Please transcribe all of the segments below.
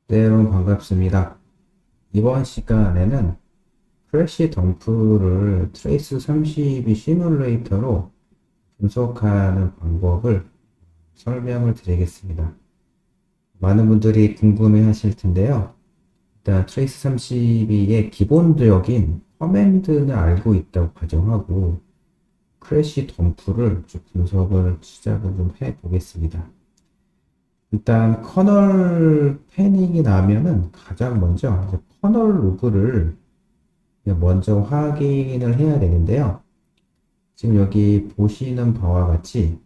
네, 여러분 반갑습니다. 이번 시간에는 크래시 덤프를 트레이스 32 시뮬레이터로 분석하는 방법을 설명을 드리겠습니다. 많은 분들이 궁금해 하실 텐데요. 일단 트레이스 32의 기본적인 커맨드는 알고 있다고 가정하고 크래시 덤프를 좀 분석을 시작을 좀 해보겠습니다. 일단 커널 패닉이 나면은 가장 먼저 이제 커널 로그를 먼저 확인을 해야 되는데요. 지금 여기 보시는 바와 같이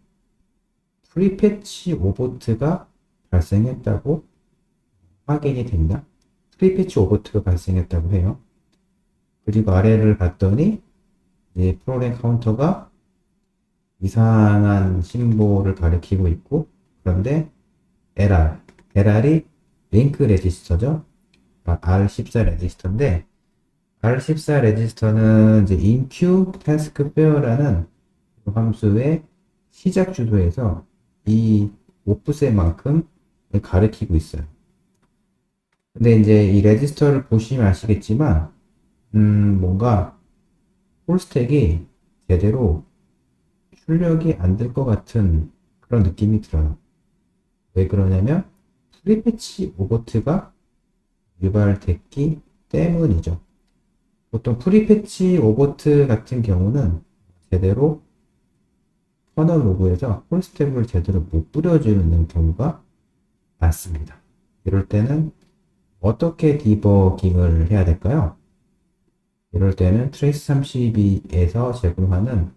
프리패치 오버트가 발생했다고 확인이 됩니다. 프리패치 오버트가 발생했다고 해요. 그리고 아래를 봤더니 이제 프로그램 카운터가 이상한 심볼을 가리키고 있고, 그런데 LR이 링크 레지스터죠. R14 레지스터인데 R14 레지스터는 이제 inq task fair라는 함수의 시작 주소에서 이 오프셋만큼 가리키고 있어요. 근데 이제 이 레지스터를 보시면 아시겠지만 뭔가 홀스택이 제대로 출력이 안 될 것 같은 그런 느낌이 들어요. 왜 그러냐면 프리패치 오버트가 유발됐기 때문이죠. 보통 프리패치 오버트 같은 경우는 제대로 커널 로그에서 홀스텝을 제대로 못 뿌려주는 경우가 많습니다. 이럴 때는 어떻게 디버깅을 해야 될까요? 이럴 때는 트레이스 32에서 제공하는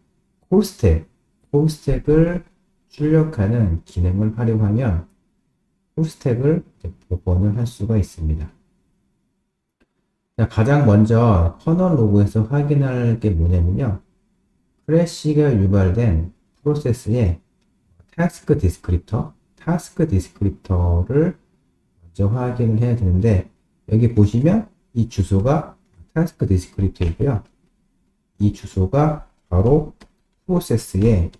홀스택을 출력하는 기능을 활용하면 홀스택을 복원을 할 수가 있습니다. 가장 먼저 커널 로그에서 확인할 게 뭐냐면요. 크래시가 유발된 프로세스의 타스크 디스크립터를 먼저 확인을 해야 되는데, 여기 보시면 이 주소가 타스크 디스크립터이고요. 이 주소가 바로 프로세스의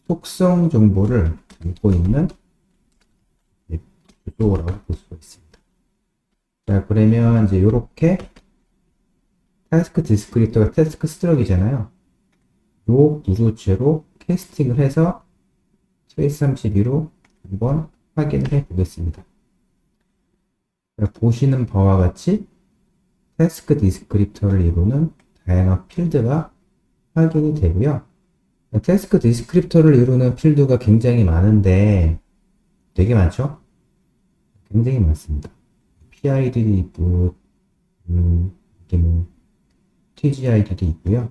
속성 정보를 담고 있는 주소라고 볼 수가 있습니다. 자, 그러면 이제 이렇게 타스크 디스크립터가 타스크 스트럭이잖아요. 요 구조체로 캐스팅을 해서 트레이스 32로 한번 확인을 해 보겠습니다. 보시는 바와 같이 타스크 디스크립터를 이루는 다양한 필드가 확인이 되고요. 타스크 디스크립터를 이루는 필드가 굉장히 많은데, 되게 많죠? 굉장히 많습니다. PID도 있고, 이렇게 뭐 TGID도 있고요.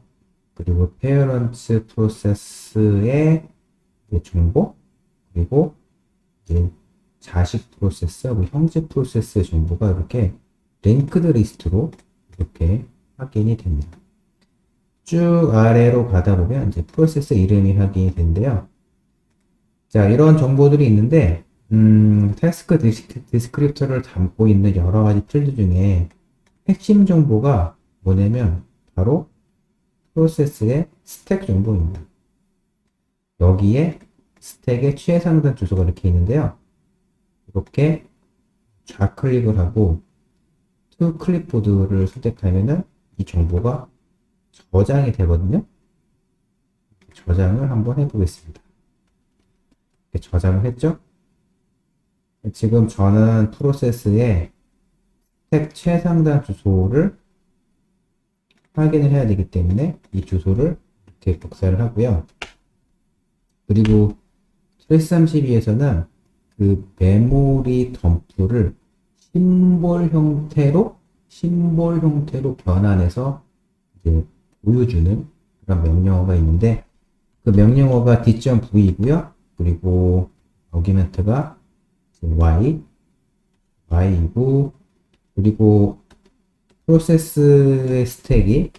그리고 페어런트 프로세스의 정보, 그리고 이제 자식 프로세스, 형제 프로세스의 정보가 이렇게 링크드 리스트로 이렇게 확인이 됩니다. 쭉 아래로 가다 보면 이제 프로세스 이름이 확인이 되는데요. 자, 이런 정보들이 있는데, 태스크 디스크립터를 담고 있는 여러 가지 필드 중에 핵심 정보가 뭐냐면 바로 프로세스의 스택 정보입니다. 여기에 스택의 최상단 주소가 이렇게 있는데요. 이렇게 좌클릭을 하고 to 클립보드를 선택하면은 이 정보가 저장이 되거든요. 저장을 한번 해보겠습니다. 이렇게 저장을 했죠? 지금 저는 프로세스의 스택 최상단 주소를 확인을 해야 되기 때문에 이 주소를 이렇게 복사를 하고요. 그리고 트레이스 32에서는 그 메모리 덤프를 심볼 형태로 변환해서 이제 보여주는 그런 명령어가 있는데, 그 명령어가 d.v이고요. 그리고 어기멘트가 y이고, 그리고 프로세스의 스택이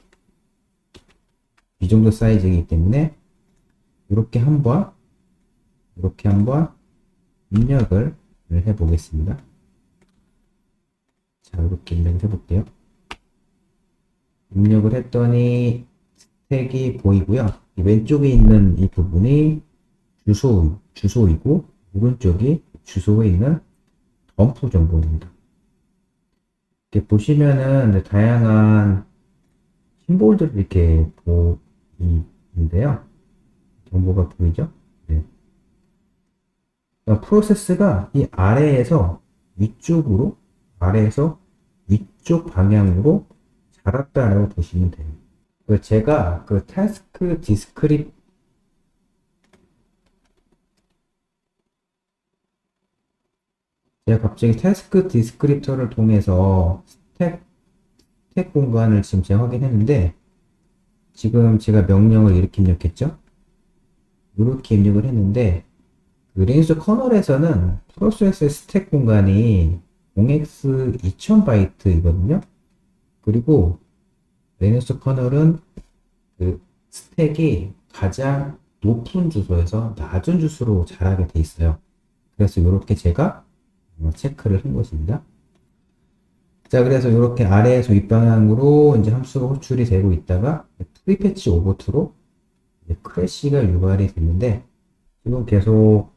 이 정도 사이즈이기 때문에 이렇게 한번 입력을 해보겠습니다. 자, 이렇게 입력을 해볼게요. 입력을 했더니 스택이 보이고요. 이 왼쪽에 있는 이 부분이 주소이고, 오른쪽이 주소에 있는 덤프 정보입니다. 이렇게 보시면은 다양한 심볼들이 이렇게 보이는데요. 정보가 보이죠? 네. 그러니까 프로세스가 이 아래에서 위쪽 방향으로 자랐다라고 보시면 돼요. 제가 제가 갑자기 태스크 디스크립터를 통해서 스택 공간을 지금 제가 확인했는데, 지금 제가 명령을 이렇게 입력했죠? 이렇게 입력을 했는데, 그 리눅스 커널에서는 프로세스의 스택 공간이 0x 2000바이트이거든요. 그리고 리눅스 커널은 그 스택이 가장 높은 주소에서 낮은 주소로 자라게 돼 있어요. 그래서 이렇게 제가 체크를 한 것입니다. 자, 그래서 이렇게 아래에서 윗방향으로 이제 함수가 호출이 되고 있다가 프리패치 오버트로 크래시가 유발이 됐는데, 지금 계속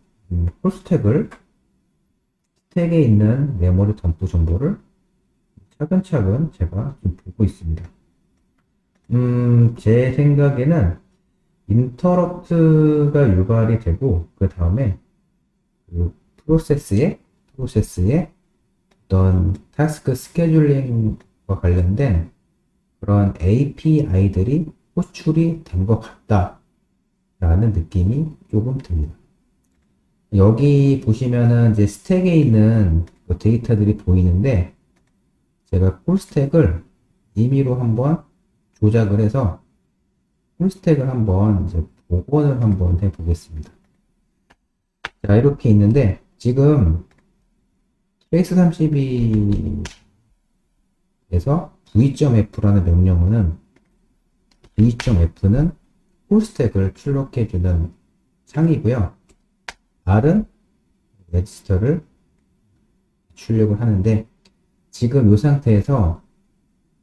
스택에 있는 메모리 덤프 정보를 차근차근 제가 좀 보고 있습니다. 제 생각에는 인터럽트가 유발이 되고, 그 다음에 그 프로세스의 어떤 타스크 스케줄링과 관련된 그런 API들이 호출이 된 것 같다 라는 느낌이 조금 듭니다. 여기 보시면은 이제 스택에 있는 그 데이터들이 보이는데, 제가 풀스택을 임의로 한번 조작을 해서 풀스택을 한번 이제 복원을 한번 해 보겠습니다. 자, 이렇게 있는데, 지금 트레이스32에서 v.f라는 명령어는, v.f는 풀스택을 출력해주는 창이고요. R은 레지스터를 출력을 하는데, 지금 이 상태에서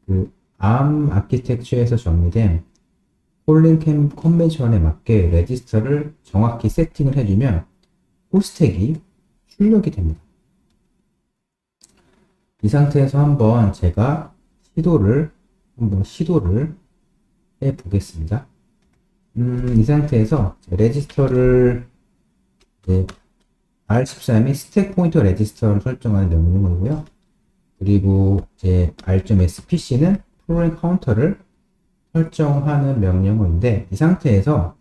그 ARM 아키텍처에서 정리된 폴링 컨벤션에 맞게 레지스터를 정확히 세팅을 해주면 풀스택이 출력이 됩니다. 이 상태에서 한번 제가 시도를 해 보겠습니다. 이 상태에서 레지스터를 R13이 스택 포인터 레지스터를 설정하는 명령어이고요. 그리고 이제 R.spc는 프로그램 카운터를 설정하는 명령어인데, 이 상태에서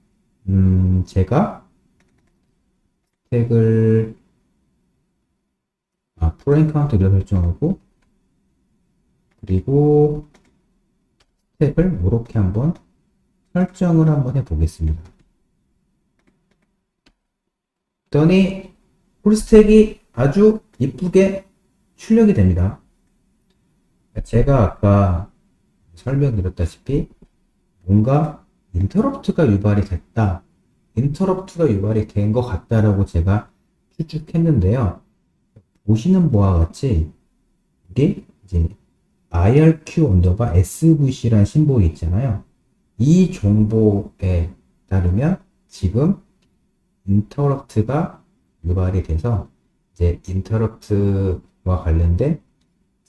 제가 스택을 프로그램 카운터 이렇게 설정하고, 그리고 스택을 이렇게 한번 설정을 한번 해 보겠습니다. 그랬더니 풀스택이 아주 이쁘게 출력이 됩니다. 제가 아까 설명드렸다시피 뭔가 인터럽트가 유발이 된 것 같다라고 제가 추측했는데요. 보시는 바와 같이 이게 이제 IRQ_SVC라는 심볼이 있잖아요. 이 정보에 따르면 지금 인터럽트가 유발이 돼서 이제 인터럽트와 관련된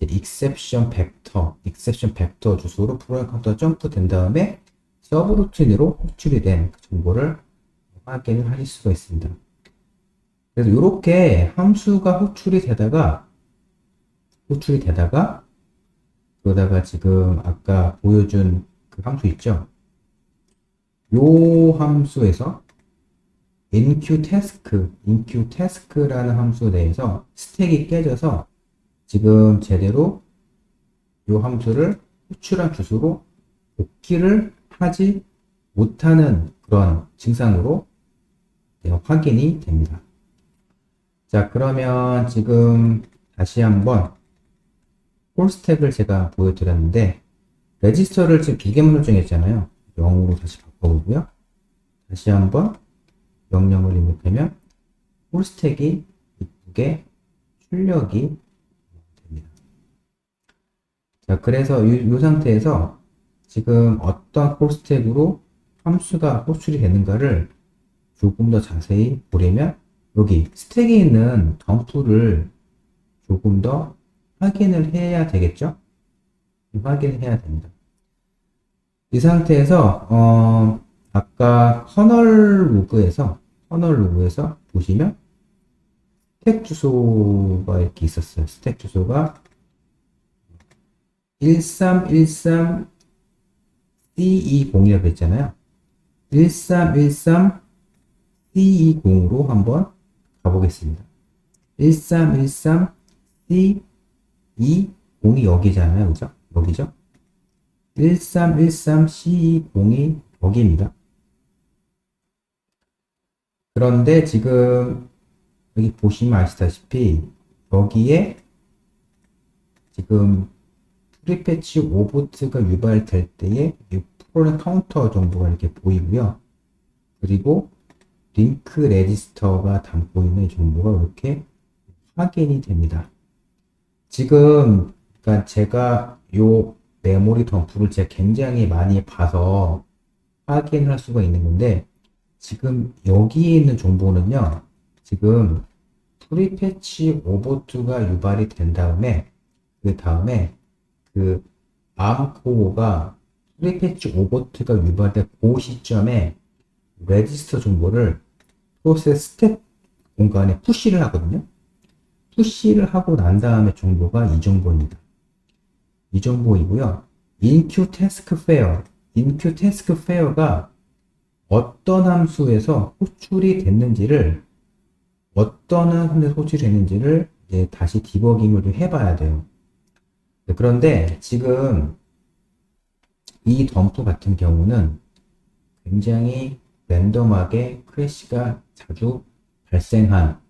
익셉션 벡터 주소로 프로그램 카운터가 점프된 다음에 서브루틴으로 호출이 된 정보를 확인을 하실 수가 있습니다. 그래서 이렇게 함수가 호출이 되다가 그러다가 지금 아까 보여준 그 함수 있죠? 요 함수에서 inqtask라는 함수 내에서 스택이 깨져서 지금 제대로 요 함수를 호출한 주소로 복귀를 하지 못하는 그런 증상으로 확인이 됩니다. 자, 그러면 지금 다시 한번 폴스택을 제가 보여드렸는데, 레지스터를 지금 두 개만 설정했잖아요. 0으로 다시 바꿔보고요. 다시 한번 명령을 입력하면 폴스택이 이쁘게 출력이 됩니다. 자, 그래서 이 상태에서 지금 어떤 폴스택으로 함수가 호출이 되는가를 조금 더 자세히 보려면 여기 스택에 있는 덤프를 조금 더 확인을 해야 되겠죠? 확인을 해야 됩니다. 이 상태에서 아까 커널 로그에서 보시면 스택 주소가 이렇게 있었어요. 스택 주소가 1313C20이라고 했잖아요. 1313C20으로 한번 가보겠습니다. 1313C20이 여기잖아요. 그죠? 여기죠? 1313C20이 여기입니다. 그런데 지금 여기 보시면 아시다시피 여기에 지금 프리패치 5보트가 유발될 때에 이 프로그램 카운터 정보가 이렇게 보이고요. 그리고 링크 레지스터가 담고 있는 정보가 이렇게 확인이 됩니다. 지금 그러니까 제가 요 메모리 덤프를 제가 굉장히 많이 봐서 확인을 할 수가 있는 건데 지금 여기에 있는 정보는요. 지금 프리패치 5보트가 유발이 된 다음에 그 암코어가 프리패치 5보트가 유발된 그 시점에 레지스터 정보를 프로세스 스택 공간에 푸시를 하거든요. 푸시를 하고 난 다음에 정보가 이 정보입니다. 이 정보이고요. 인큐 태스크 페어가 어떤 함수에서 호출이 됐는지를 이제 다시 디버깅을 좀 해봐야 돼요. 그런데 지금 이 덤프 같은 경우는 굉장히 랜덤하게 크래시가 자주 발생한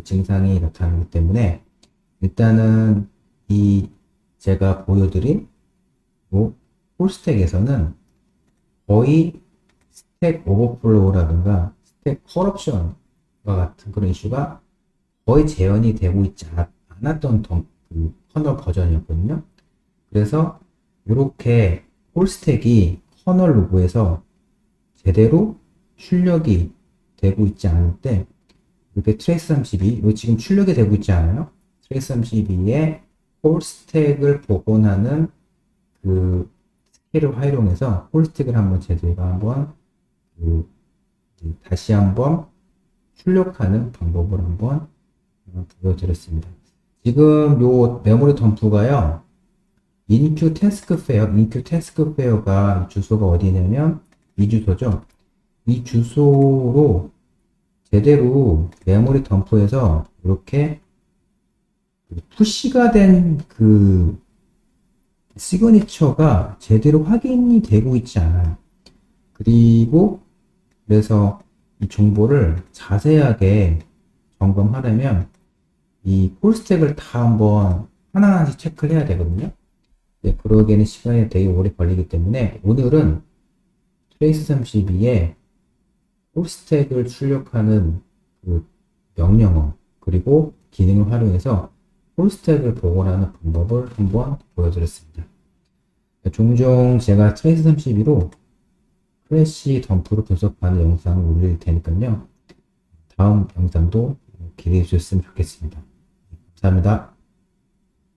증상이 나타나기 때문에 일단은 이 제가 보여드린 홀스택에서는 거의 스택 오버플로우라든가 스택 커럽션과 같은 그런 이슈가 거의 재현이 되고 있지 않았던 그 커널 버전이었거든요. 그래서 이렇게 홀스택이 커널 로그에서 제대로 출력이 되고 있지 않을 때 이렇게 트레이스32, 이거 지금 출력이 되고 있지 않아요? 트레이스32에 홀스택을 복원하는 그 스킬을 활용해서 홀스택을 제가 한번 다시 한번 출력하는 방법을 한번 보여드렸습니다. 지금 요 메모리 덤프가요, 인큐 태스크 페어가 주소가 어디냐면 이 주소죠. 이 주소로 제대로 메모리 덤프에서 이렇게 푸시가 된 그 시그니처가 제대로 확인이 되고 있지 않아요. 그리고 그래서 이 정보를 자세하게 점검하려면 이 콜스택을 다 한번 하나하나씩 체크를 해야 되거든요. 네, 그러기에는 시간이 되게 오래 걸리기 때문에 오늘은 트레이스32에 콜스택을 출력하는 그 명령어 그리고 기능을 활용해서 콜스택을 복원하는 방법을 한번 보여드렸습니다. 종종 제가 트레이스32로 크래시 덤프를 분석하는 영상을 올릴 테니까요. 다음 영상도 기대해 주셨으면 좋겠습니다. 감사합니다.